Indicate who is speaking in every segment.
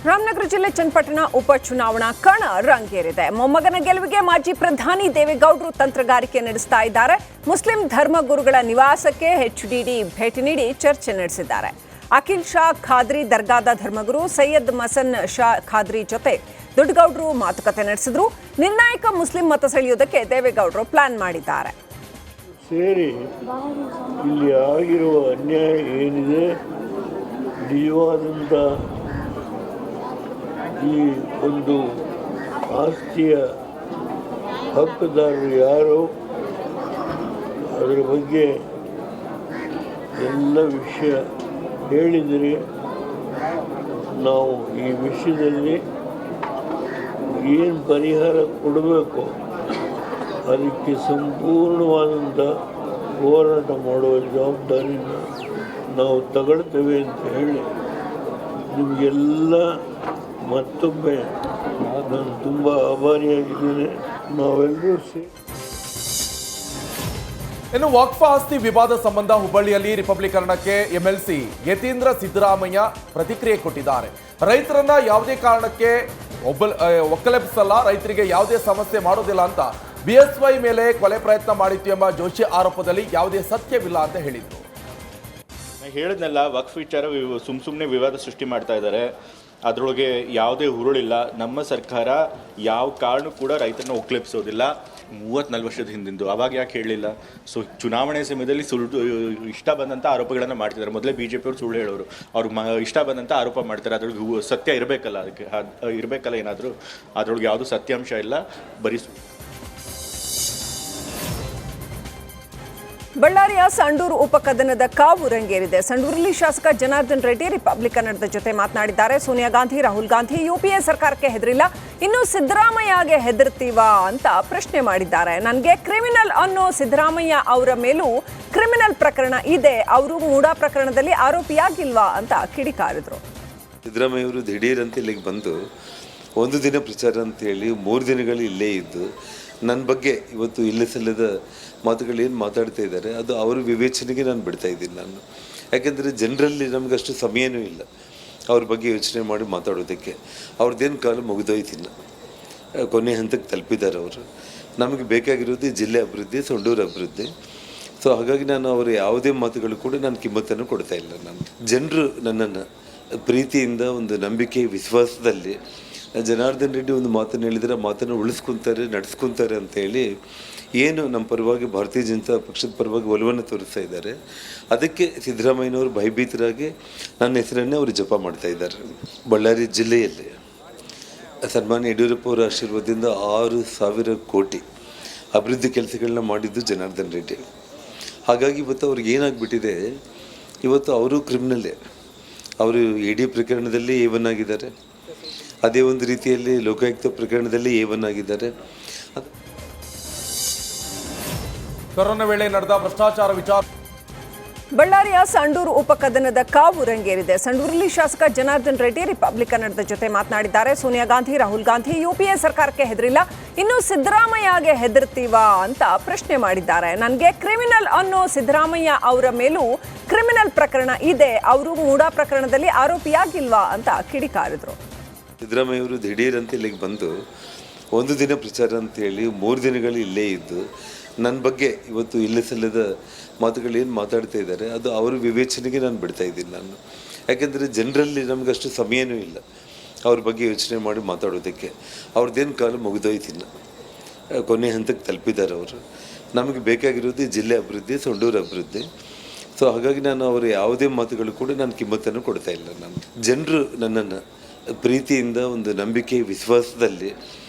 Speaker 1: ರಾಮನಗರ ಜಿಲ್ಲೆ ಚನ್ನಪಟ್ಟಣ ಉಪಚುನಾವಣಾ ಕಣ ರಂಗೇರಿದೆ. ಮೊಮ್ಮಗನ ಗೆಲುವಿಗೆ ಮಾಜಿ ಪ್ರಧಾನಿ ದೇವೇಗೌಡರು ತಂತ್ರಗಾರಿಕೆ ನಡೆಸ್ತಾ ಇದ್ದಾರೆ. ಮುಸ್ಲಿಂ ಧರ್ಮಗುರುಗಳ ನಿವಾಸಕ್ಕೆ ಎಚ್ಡಿಡಿ ಭೇಟಿ ನೀಡಿ ಚರ್ಚೆ ನಡೆಸಿದ್ದಾರೆ. ಅಖಿಲ್ ಶಾ ಖಾದ್ರಿ ದರ್ಗಾದ ಧರ್ಮಗುರು ಸೈಯದ್ ಮಸನ್ ಶಾ ಖಾದ್ರಿ ಜೊತೆ ದೊಡ್ಡಗೌಡರು ಮಾತುಕತೆ ನಡೆಸಿದ್ರು. ನಿರ್ಣಾಯಕ ಮುಸ್ಲಿಂ ಮತ ಸೆಳೆಯುವುದಕ್ಕೆ ದೇವೇಗೌಡರು ಪ್ಲಾನ್ ಮಾಡಿದ್ದಾರೆ.
Speaker 2: ಸೇರಿ ಇಲ್ಲಿ ಆಗಿರುವ ಅನ್ಯಾಯ ಏನಿದೆ, ನಿಜವಾದಂಥ ಈ ಒಂದು ಆಸ್ತಿಯ ಹಕ್ಕುದಾರರು ಯಾರು, ಅದರ ಬಗ್ಗೆ ಎಲ್ಲ ವಿಷಯ ಹೇಳಿದರೆ ನಾವು ಈ ವಿಷಯದಲ್ಲಿ ಏನು ಪರಿಹಾರ ಕೊಡಬೇಕು ಅದಕ್ಕೆ ಸಂಪೂರ್ಣವಾದಂಥ ಹೋರಾಟ ಮಾಡುವ ಜವಾಬ್ದಾರಿನ ನಾವು ತಗೊಳ್ತೇವೆ ಅಂತ ಹೇಳಿ ನಿಮಗೆಲ್ಲ ಮತ್ತೊಮ್ಮೆ ನಾನು ತುಂಬ ಆಭಾರಿಯಾಗಿದ್ದೇನೆ. ನಾವೆಲ್ಲರೂ ಸೇರಿ
Speaker 3: ಇನ್ನು ವಕ್ಫ್ ಆಸ್ತಿ ವಿವಾದ ಸಂಬಂಧ ಹುಬ್ಬಳ್ಳಿಯಲ್ಲಿ ರಿಪಬ್ಲಿಕರಣಕ್ಕೆ ಎಂಎಲ್ಸಿ ಯತೀಂದ್ರ ಸಿದ್ದರಾಮಯ್ಯ ಪ್ರತಿಕ್ರಿಯೆ ಕೊಟ್ಟಿದ್ದಾರೆ. ರೈತರನ್ನ ಯಾವುದೇ ಕಾರಣಕ್ಕೆ ಒಕ್ಕಲೆಬ್ಬಿಸಲ್ಲ, ರೈತರಿಗೆ ಯಾವುದೇ ಸಮಸ್ಯೆ ಮಾಡೋದಿಲ್ಲ ಅಂತ ಬಿಎಸ್ವೈ ಮೇಲೆ ಕೊಲೆ ಪ್ರಯತ್ನ ಮಾಡಿತ್ತು ಎಂಬ ಜೋಶಿ ಆರೋಪದಲ್ಲಿ ಯಾವುದೇ ಸತ್ಯವಿಲ್ಲ ಅಂತ ಹೇಳಿದ್ರು.
Speaker 4: ಹೇಳಿದ್ನಲ್ಲ, ವಕ್ಫ್ ವಿಚಾರ ಸುಮ್ಮನೆ ವಿವಾದ ಸೃಷ್ಟಿ ಮಾಡ್ತಾ ಇದ್ದಾರೆ. ಅದರೊಳಗೆ ಯಾವುದೇ ಹುರುಳಿಲ್ಲ. ನಮ್ಮ ಸರ್ಕಾರ ಯಾವ ಕಾರಣ ಕೂಡ ರೈತರನ್ನ ಒಕ್ಕಲೆಬ್ಸೋದಿಲ್ಲ. 30-40 ವರ್ಷದ ಹಿಂದಿಂದು ಅವಾಗ ಯಾಕೆ ಹೇಳಲಿಲ್ಲ? ಸೊ ಚುನಾವಣೆ ಸಮಯದಲ್ಲಿ ಸುಳ್ಳು ಇಷ್ಟ ಬಂದಂಥ ಆರೋಪಗಳನ್ನು ಮಾಡ್ತಿದ್ದಾರೆ. ಮೊದಲೇ BJP ಅವರು ಸುಳ್ಳು ಹೇಳೋರು, ಅವ್ರಿಗೆ ಇಷ್ಟ ಬಂದಂಥ ಆರೋಪ ಮಾಡ್ತಾರೆ. ಅದ್ರೊಳಗೆ ಸತ್ಯ ಇರಬೇಕಲ್ಲ, ಅದಕ್ಕೆ ಇರಬೇಕಲ್ಲ ಏನಾದರೂ. ಅದರೊಳಗೆ ಯಾವುದೂ ಸತ್ಯಾಂಶ ಇಲ್ಲ, ಬರೀ
Speaker 1: ಬಳ್ಳಾರಿಯ ಸಂಡೂರು ಉಪಕದನದ ಕಾವು ರಂಗೇರಿದೆ. ಸಂಡೂರಲ್ಲಿ ಶಾಸಕ ಜನಾರ್ದನ್ ರೆಡ್ಡಿ ರಿಪಬ್ಲಿಕನ್ನರ ಜೊತೆ ಮಾತನಾಡಿದ್ದಾರೆ. ಸೋನಿಯಾ ಗಾಂಧಿ, ರಾಹುಲ್ ಗಾಂಧಿ ಯುಪಿಎ ಸರ್ಕಾರಕ್ಕೆ ಹೆದರಿಲ್ಲ, ಇನ್ನು ಸಿದ್ದರಾಮಯ್ಯಗೆ ಹೆದರ್ತೀವಾ ಅಂತ ಪ್ರಶ್ನೆ ಮಾಡಿದ್ದಾರೆ. ನನಗೆ ಕ್ರಿಮಿನಲ್ ಅನ್ನೋ ಸಿದ್ದರಾಮಯ್ಯ ಅವರ ಮೇಲೂ ಕ್ರಿಮಿನಲ್ ಪ್ರಕರಣ ಇದೆ, ಅವರು ಮೂಡಾ ಪ್ರಕರಣದಲ್ಲಿ ಆರೋಪಿಯಾಗಿಲ್ವಾ ಅಂತ ಕಿಡಿಕಾರಿದ್ರು.
Speaker 5: ಸಿದ್ದರಾಮಯ್ಯ ಅವರು ದಿಢೀರಂತ ಇಲ್ಲಿಗೆ ಬಂದು ಒಂದು ದಿನ ಪ್ರಚಾರ ಅಂತೇಳಿ 3 ದಿನಗಳು ಇಲ್ಲೇ ಇದ್ದು ನನ್ನ ಬಗ್ಗೆ ಇವತ್ತು ಇಲ್ಲ ಸಲ್ಲದ ಮಾತುಗಳೇನು ಮಾತಾಡ್ತಾ ಇದ್ದಾರೆ ಅದು ಅವರ ವಿವೇಚನೆಗೆ ನಾನು ಬಿಡ್ತಾ ಇದ್ದೀನಿ. ನಾನು ಯಾಕೆಂದರೆ ಜನರಲ್ಲಿ ನಮಗಷ್ಟು ಸಮಯನೂ ಇಲ್ಲ ಅವ್ರ ಬಗ್ಗೆ ಯೋಚನೆ ಮಾಡಿ ಮಾತಾಡೋದಕ್ಕೆ. ಅವ್ರದ್ದೇನು ಕಾಲ ಮುಗಿದೋಯ್ತಿಲ್ಲ, ಕೊನೆ ಹಂತಕ್ಕೆ ತಲುಪಿದ್ದಾರೆ ಅವರು. ನಮಗೆ ಬೇಕಾಗಿರೋದು ಜಿಲ್ಲೆ ಅಭಿವೃದ್ಧಿ, ಸಂಡೂರು ಅಭಿವೃದ್ಧಿ. ಸೊ ಹಾಗಾಗಿ ನಾನು ಅವರ ಯಾವುದೇ ಮಾತುಗಳು ಕೂಡ ನಾನು ಕಿಮ್ಮತ್ತನ್ನು ಕೊಡ್ತಾ ಇಲ್ಲ. ನಾನು ಜನರು ನನ್ನನ್ನು ಪ್ರೀತಿಯಿಂದ ಒಂದು ನಂಬಿಕೆ ವಿಶ್ವಾಸದಲ್ಲಿ ಜನಾರ್ದನ್ ರೆಡ್ಡಿ ಒಂದು ಮಾತನ್ನು ಹೇಳಿದರೆ ಮಾತನ್ನು ಉಳಿಸ್ಕೊತಾರೆ, ನಡೆಸ್ಕೊತಾರೆ ಅಂತೇಳಿ ಏನು ನಮ್ಮ ಪರವಾಗಿ ಭಾರತೀಯ ಜನತಾ ಪಕ್ಷದ ಪರವಾಗಿ ಒಲವನ್ನು ತೋರಿಸ್ತಾ ಇದ್ದಾರೆ. ಅದಕ್ಕೆ ಸಿದ್ದರಾಮಯ್ಯನವರು ಭಯಭೀತರಾಗಿ ನನ್ನ ಹೆಸರನ್ನೇ ಅವರು ಜಪ ಮಾಡ್ತಾ ಇದ್ದಾರೆ. ಬಳ್ಳಾರಿ ಜಿಲ್ಲೆಯಲ್ಲಿ ಸನ್ಮಾನ್ಯ ಯಡಿಯೂರಪ್ಪ ಅವರ ಆಶೀರ್ವಾದದಿಂದ 6,000 ಕೋಟಿ ಅಭಿವೃದ್ಧಿ ಕೆಲಸಗಳನ್ನ ಮಾಡಿದ್ದು ಜನಾರ್ದನ್ ರೆಡ್ಡಿ. ಹಾಗಾಗಿ ಇವತ್ತು ಅವ್ರಿಗೆ ಏನಾಗ್ಬಿಟ್ಟಿದೆ, ಇವತ್ತು ಅವರು ಕ್ರಿಮಿನಲ್ಲೇ. ಅವರು ED ಪ್ರಕರಣದಲ್ಲಿ A1 ಆಗಿದ್ದಾರೆ, ಅದೇ ಒಂದು ರೀತಿಯಲ್ಲಿ ಲೋಕಾಯುಕ್ತ ಪ್ರಕರಣದಲ್ಲಿ A1 ಆಗಿದ್ದಾರೆ.
Speaker 3: ಕೊರೋನಾ ವೇಳೆ ನಡೆದ ಭ್ರಷ್ಟಾಚಾರ ವಿಚಾರ.
Speaker 1: ಬಳ್ಳಾರಿಯ ಸಂಡೂರು ಉಪಕದನದ ಕಾವು ರಂಗೇರಿದೆ. ಸಂಡೂರಲ್ಲಿ ಶಾಸಕ ಜನಾರ್ದನ್ ರೆಡ್ಡಿ ರಿಪಬ್ಲಿಕನ್ನರ ಜೊತೆ ಮಾತನಾಡಿದ್ದಾರೆ. ಸೋನಿಯಾ ಗಾಂಧಿ, ರಾಹುಲ್ ಗಾಂಧಿ ಯುಪಿಎ ಸರ್ಕಾರಕ್ಕೆ ಹೆದರಿಲ್ಲ, ಇನ್ನು ಸಿದ್ದರಾಮಯ್ಯಗೆ ಹೆದರ್ತೀವಾ ಅಂತ ಪ್ರಶ್ನೆ ಮಾಡಿದ್ದಾರೆ. ನನಗೆ ಕ್ರಿಮಿನಲ್ ಅನ್ನೋ ಸಿದ್ದರಾಮಯ್ಯ ಅವರ ಮೇಲೂ ಕ್ರಿಮಿನಲ್ ಪ್ರಕರಣ ಇದೆ, ಅವರು ಮೂಡಾ ಪ್ರಕರಣದಲ್ಲಿ ಆರೋಪಿಯಾಗಿಲ್ವಾ ಅಂತ ಕಿಡಿಕಾರಿದ್ರು.
Speaker 5: ಸಿದ್ದರಾಮಯ್ಯ ಅವರು ದಿಢೀರಂತ ಇಲ್ಲಿಗೆ ಬಂದು ಒಂದು ದಿನ ಪ್ರಚಾರ ಅಂತೇಳಿ 3 ದಿನಗಳು ಇಲ್ಲೇ ಇದ್ದು ನನ್ನ ಬಗ್ಗೆ ಇವತ್ತು ಇಲ್ಲ ಸಲ್ಲದ ಮಾತುಗಳೇನು ಮಾತಾಡ್ತಾ ಇದ್ದಾರೆ ಅದು ಅವರ ವಿವೇಚನೆಗೆ ನಾನು ಬಿಡ್ತಾ ಇದ್ದೀನಿ. ನಾನು ಯಾಕೆಂದರೆ ಜನರಲ್ಲಿ ನಮಗಷ್ಟು ಸಮಯನೂ ಇಲ್ಲ ಅವ್ರ ಬಗ್ಗೆ ಯೋಚನೆ ಮಾಡಿ ಮಾತಾಡೋದಕ್ಕೆ. ಅವ್ರದ್ದೇನು ಕಾಲ ಮುಗಿದೋಯ್ತಿಲ್ಲ, ಕೊನೆ ಹಂತಕ್ಕೆ ತಲುಪಿದ್ದಾರೆ ಅವರು. ನಮಗೆ ಬೇಕಾಗಿರೋದು ಜಿಲ್ಲೆ ಅಭಿವೃದ್ಧಿ, ಸಂಡೂರು ಅಭಿವೃದ್ಧಿ. ಸೊ ಹಾಗಾಗಿ ನಾನು ಅವರ ಯಾವುದೇ ಮಾತುಗಳು ಕೂಡ ನಾನು ಕಿಮ್ಮತ್ತನ್ನು ಕೊಡ್ತಾ ಇಲ್ಲ. ನಾನು ಜನರು ನನ್ನನ್ನು ಪ್ರೀತಿಯಿಂದ ಒಂದು ನಂಬಿಕೆ ವಿಶ್ವಾಸದಲ್ಲಿ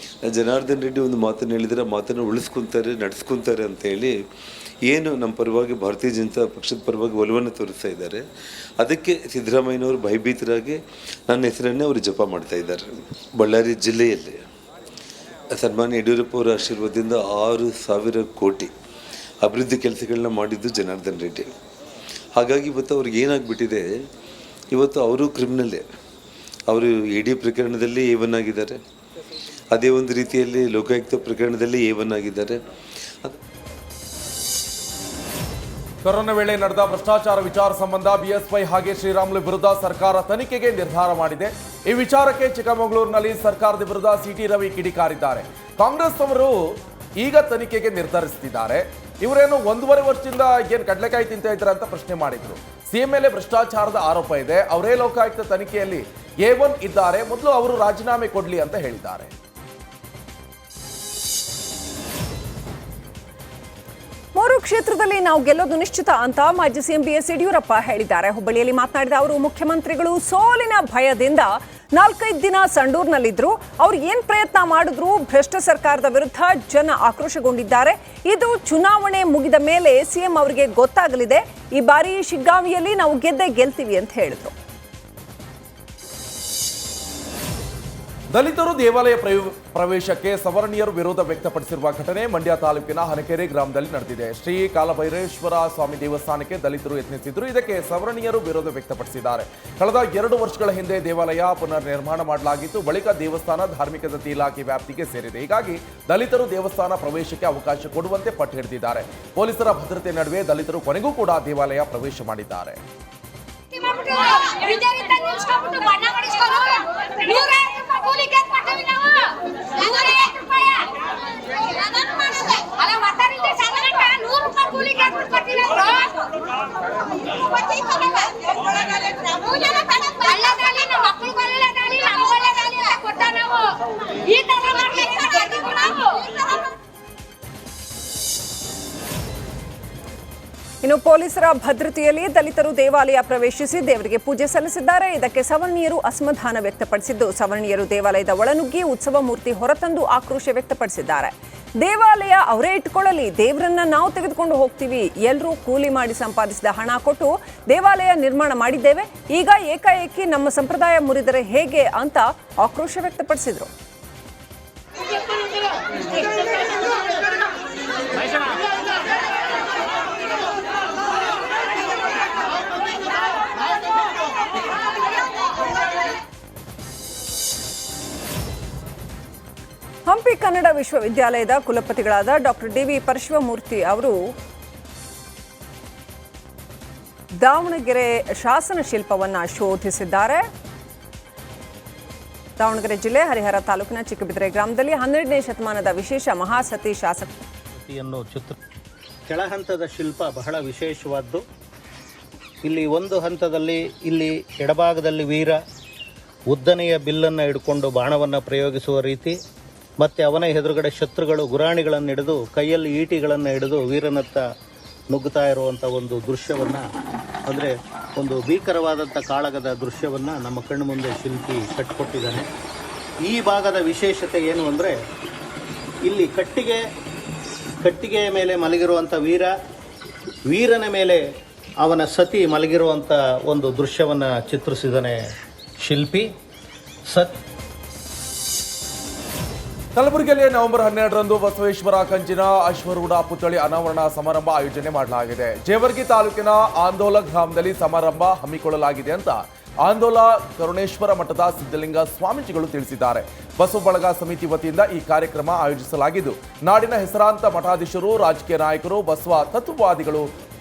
Speaker 5: ಜನಾರ್ದನ್ ರೆಡ್ಡಿ ಒಂದು ಮಾತನ್ನು ಹೇಳಿದರೆ ಮಾತನ್ನು ಉಳಿಸ್ಕೊತಾರೆ, ನಡೆಸ್ಕೊತಾರೆ ಅಂತೇಳಿ ಏನು ನಮ್ಮ ಪರವಾಗಿ ಭಾರತೀಯ ಜನತಾ ಪಕ್ಷದ ಪರವಾಗಿ ಒಲವನ್ನು ತೋರಿಸ್ತಾ ಇದ್ದಾರೆ. ಅದಕ್ಕೆ ಸಿದ್ದರಾಮಯ್ಯನವರು ಭಯಭೀತರಾಗಿ ನನ್ನ ಹೆಸರನ್ನೇ ಅವರು ಜಪ ಮಾಡ್ತಾ ಇದ್ದಾರೆ. ಬಳ್ಳಾರಿ ಜಿಲ್ಲೆಯಲ್ಲಿ ಸನ್ಮಾನ್ಯ ಯಡಿಯೂರಪ್ಪ ಅವರ ಆಶೀರ್ವಾದದಿಂದ 6,000 ಕೋಟಿ ಅಭಿವೃದ್ಧಿ ಕೆಲಸಗಳನ್ನ ಮಾಡಿದ್ದು ಜನಾರ್ದನ್ ರೆಡ್ಡಿ. ಹಾಗಾಗಿ ಇವತ್ತು ಅವ್ರಿಗೆ ಏನಾಗ್ಬಿಟ್ಟಿದೆ, ಇವತ್ತು ಅವರು ಕ್ರಿಮಿನಲ್ಲೇ. ಅವರು ED ಪ್ರಕರಣದಲ್ಲಿ A1 ಆಗಿದ್ದಾರೆ, ಅದೇ ಒಂದು ರೀತಿಯಲ್ಲಿ ಲೋಕಾಯುಕ್ತ ಪ್ರಕರಣದಲ್ಲಿ A1 ಆಗಿದ್ದಾರೆ.
Speaker 3: ಕೊರೋನಾ ವೇಳೆ ನಡೆದ ಭ್ರಷ್ಟಾಚಾರ ವಿಚಾರ ಸಂಬಂಧ ಬಿಎಸ್ವೈ ಹಾಗೆ ಶ್ರೀರಾಮುಲು ವಿರುದ್ಧ ಸರ್ಕಾರ ತನಿಖೆಗೆ ನಿರ್ಧಾರ ಮಾಡಿದೆ. ಈ ವಿಚಾರಕ್ಕೆ ಚಿಕ್ಕಮಗಳೂರಿನಲ್ಲಿ ಸರ್ಕಾರದ ವಿರುದ್ಧ ಸಿಟಿ ರವಿ ಕಿಡಿಕಾರಿದ್ದಾರೆ. ಕಾಂಗ್ರೆಸ್ ಅವರು ಈಗ ತನಿಖೆಗೆ ನಿರ್ಧರಿಸುತ್ತಿದ್ದಾರೆ. ಇವರೇನು 1.5 ವರ್ಷದಿಂದ ಏನು ಕಡಲೆಕಾಯಿ ತಿಂತ ಇದ್ದಾರೆ ಅಂತ ಪ್ರಶ್ನೆ ಮಾಡಿದ್ರು. ಸಿಎಂ ಮೇಲೆ ಭ್ರಷ್ಟಾಚಾರದ ಆರೋಪ ಇದೆ, ಅವರೇ ಲೋಕಾಯುಕ್ತ ತನಿಖೆಯಲ್ಲಿ A1 ಇದ್ದಾರೆ, ಮೊದಲು ಅವರು ರಾಜೀನಾಮೆ ಕೊಡ್ಲಿ ಅಂತ ಹೇಳಿದ್ದಾರೆ.
Speaker 1: ಮೂರು ಕ್ಷೇತ್ರದಲ್ಲಿ ನಾವು ಗೆಲ್ಲೋದು ನಿಶ್ಚಿತ ಅಂತ ಮಾಜಿ ಸಿಎಂ BS ಯಡಿಯೂರಪ್ಪ ಹೇಳಿದ್ದಾರೆ. ಹುಬ್ಬಳ್ಳಿಯಲ್ಲಿ ಮಾತನಾಡಿದ ಅವರು, ಮುಖ್ಯಮಂತ್ರಿಗಳು ಸೋಲಿನ ಭಯದಿಂದ 4-5 ದಿನ ಸಂಡೂರಿನಲ್ಲಿದ್ರು. ಅವ್ರು ಏನ್ ಪ್ರಯತ್ನ ಮಾಡಿದ್ರು ಭ್ರಷ್ಟ ಸರ್ಕಾರದ ವಿರುದ್ಧ ಜನ ಆಕ್ರೋಶಗೊಂಡಿದ್ದಾರೆ. ಇದು ಚುನಾವಣೆ ಮುಗಿದ ಮೇಲೆ ಸಿಎಂ ಅವರಿಗೆ ಗೊತ್ತಾಗಲಿದೆ. ಈ ಬಾರಿ ಶಿಗ್ಗಾಂವಿಯಲ್ಲಿ ನಾವು ಗೆಲ್ತೀವಿ ಅಂತ ಹೇಳಿದ್ರು.
Speaker 3: ದಲಿತರು ದೇವಾಲಯ ಪ್ರವೇಶಕ್ಕೆ ಸವರ್ಣೀಯರು ವಿರೋಧ ವ್ಯಕ್ತಪಡಿಸಿರುವ ಘಟನೆ ಮಂಡ್ಯ ತಾಲೂಕಿನ ಹನಕೆರೆ ಗ್ರಾಮದಲ್ಲಿ ನಡೆದಿದೆ. ಶ್ರೀ ಕಾಲಭೈರೇಶ್ವರ ಸ್ವಾಮಿ ದೇವಸ್ಥಾನಕ್ಕೆ ದಲಿತರು ಯತ್ನಿಸಿದ್ರು. ಇದಕ್ಕೆ ಸವರ್ಣೀಯರು ವಿರೋಧ ವ್ಯಕ್ತಪಡಿಸಿದ್ದಾರೆ. ಕಳೆದ 2 ವರ್ಷಗಳ ಹಿಂದೆ ದೇವಾಲಯ ಪುನರ್ ನಿರ್ಮಾಣ ಮಾಡಲಾಗಿತ್ತು. ಬಳಿಕ ದೇವಸ್ಥಾನ ಧಾರ್ಮಿಕ ದತ್ತಿ ಇಲಾಖೆ ವ್ಯಾಪ್ತಿಗೆ ಸೇರಿದೆ. ಹೀಗಾಗಿ ದಲಿತರು ದೇವಸ್ಥಾನ ಪ್ರವೇಶಕ್ಕೆ ಅವಕಾಶ ಕೊಡುವಂತೆ ಪಟ್ಟು ಹಿಡಿದಿದ್ದಾರೆ. ಪೊಲೀಸರ ಭದ್ರತೆ ನಡುವೆ ದಲಿತರು ಕೊನೆಗೂ ಕೂಡ ದೇವಾಲಯ ಪ್ರವೇಶ ಮಾಡಿದ್ದಾರೆ.
Speaker 1: ಇನ್ನು ಪೊಲೀಸರ ಭದ್ರತೆಯಲ್ಲಿ ದಲಿತರು ದೇವಾಲಯ ಪ್ರವೇಶಿಸಿ ದೇವರಿಗೆ ಪೂಜೆ ಸಲ್ಲಿಸಿದ್ದಾರೆ. ಇದಕ್ಕೆ ಸವರ್ಣೀಯರು ಅಸಮಾಧಾನ ವ್ಯಕ್ತಪಡಿಸಿದ್ದು, ಸವರ್ಣೀಯರು ದೇವಾಲಯದ ಒಳನುಗ್ಗಿ ಉತ್ಸವ ಮೂರ್ತಿ ಹೊರತಂದು ಆಕ್ರೋಶ ವ್ಯಕ್ತಪಡಿಸಿದ್ದಾರೆ. ದೇವಾಲಯ ಅವರೇ ಇಟ್ಕೊಳ್ಳಲಿ, ದೇವರನ್ನ ನಾವು ತೆಗೆದುಕೊಂಡು ಹೋಗ್ತೀವಿ. ಎಲ್ಲರೂ ಕೂಲಿ ಮಾಡಿ ಸಂಪಾದಿಸಿದ ಹಣ ಕೊಟ್ಟು ದೇವಾಲಯ ನಿರ್ಮಾಣ ಮಾಡಿದ್ದೇವೆ. ಈಗ ಏಕಾಏಕಿ ನಮ್ಮ ಸಂಪ್ರದಾಯ ಮುರಿದರೆ ಹೇಗೆ ಅಂತ ಆಕ್ರೋಶ ವ್ಯಕ್ತಪಡಿಸಿದರು. ಹಂಪಿ ಕನ್ನಡ ವಿಶ್ವವಿದ್ಯಾಲಯದ ಕುಲಪತಿಗಳಾದ ಡಾಕ್ಟರ್ DV ಪರಶಿವಮೂರ್ತಿ ಅವರು ದಾವಣಗೆರೆ ಶಾಸನ ಶಿಲ್ಪವನ್ನು ಶೋಧಿಸಿದ್ದಾರೆ. ದಾವಣಗೆರೆ ಜಿಲ್ಲೆ ಹರಿಹರ ತಾಲೂಕಿನ ಚಿಕ್ಕಬಿದರೆ ಗ್ರಾಮದಲ್ಲಿ 12ನೇ ಶತಮಾನದ ವಿಶೇಷ ಮಹಾಸತಿ ಶಾಸಕ
Speaker 6: ಕೆಳಹಂತದ ಶಿಲ್ಪ ಬಹಳ ವಿಶೇಷವಾದ್ದು. ಇಲ್ಲಿ ಒಂದು ಹಂತದಲ್ಲಿ ಇಲ್ಲಿ ಎಡಭಾಗದಲ್ಲಿ ವೀರ ಉದ್ದನೆಯ ಬಿಲ್ಲನ್ನು ಹಿಡ್ಕೊಂಡು ಬಾಣವನ್ನು ಪ್ರಯೋಗಿಸುವ ರೀತಿ, ಮತ್ತು ಅವನ ಎದುರುಗಡೆ ಶತ್ರುಗಳು ಗುರಾಣಿಗಳನ್ನು ಹಿಡಿದು ಕೈಯಲ್ಲಿ ಈಟಿಗಳನ್ನು ಹಿಡಿದು ವೀರನತ್ತ ನುಗ್ಗುತ್ತಾ ಇರುವಂಥ ಒಂದು ದೃಶ್ಯವನ್ನು, ಅಂದರೆ ಒಂದು ಭೀಕರವಾದಂಥ ಕಾಳಗದ ದೃಶ್ಯವನ್ನು ನಮ್ಮ ಕಣ್ಣು ಮುಂದೆ ಶಿಲ್ಪಿ ಕಟ್ಟಿಕೊಟ್ಟಿದ್ದಾನೆ. ಈ ಭಾಗದ ವಿಶೇಷತೆ ಏನು ಅಂದರೆ, ಇಲ್ಲಿ ಕಟ್ಟಿಗೆಯ ಮೇಲೆ ಮಲಗಿರುವಂಥ ವೀರನ ಮೇಲೆ ಅವನ ಸತಿ ಮಲಗಿರುವಂಥ ಒಂದು ದೃಶ್ಯವನ್ನು ಚಿತ್ರಿಸಿದ್ದಾನೆ ಶಿಲ್ಪಿ.
Speaker 3: ಕಲಬುರಗಿಯಲ್ಲಿ ನವೆಂಬರ್ 12ರಂದು ಬಸವೇಶ್ವರ ಕಂಚಿನ ಅಶ್ವರೂಢ ಪುತ್ಥಳಿ ಅನಾವರಣ ಸಮಾರಂಭ ಆಯೋಜನೆ ಮಾಡಲಾಗಿದೆ. ಜೇವರ್ಗಿ ತಾಲೂಕಿನ ಆಂದೋಲ ಗ್ರಾಮದಲ್ಲಿ ಸಮಾರಂಭ ಹಮ್ಮಿಕೊಳ್ಳಲಾಗಿದೆ ಅಂತ ಆಂದೋಲ ಕರುಣೇಶ್ವರ ಮಠದ ಸಿದ್ಧಲಿಂಗ ಸ್ವಾಮೀಜಿಗಳು ತಿಳಿಸಿದ್ದಾರೆ. ಬಸವ ಬಳಗ ಸಮಿತಿ ವತಿಯಿಂದ ಈ ಕಾರ್ಯಕ್ರಮ ಆಯೋಜಿಸಲಾಗಿದ್ದು, ನಾಡಿನ ಹೆಸರಾಂತ ಮಠಾಧೀಶರು, ರಾಜಕೀಯ ನಾಯಕರು, ಬಸವ ತತ್ವವಾದಿಗಳು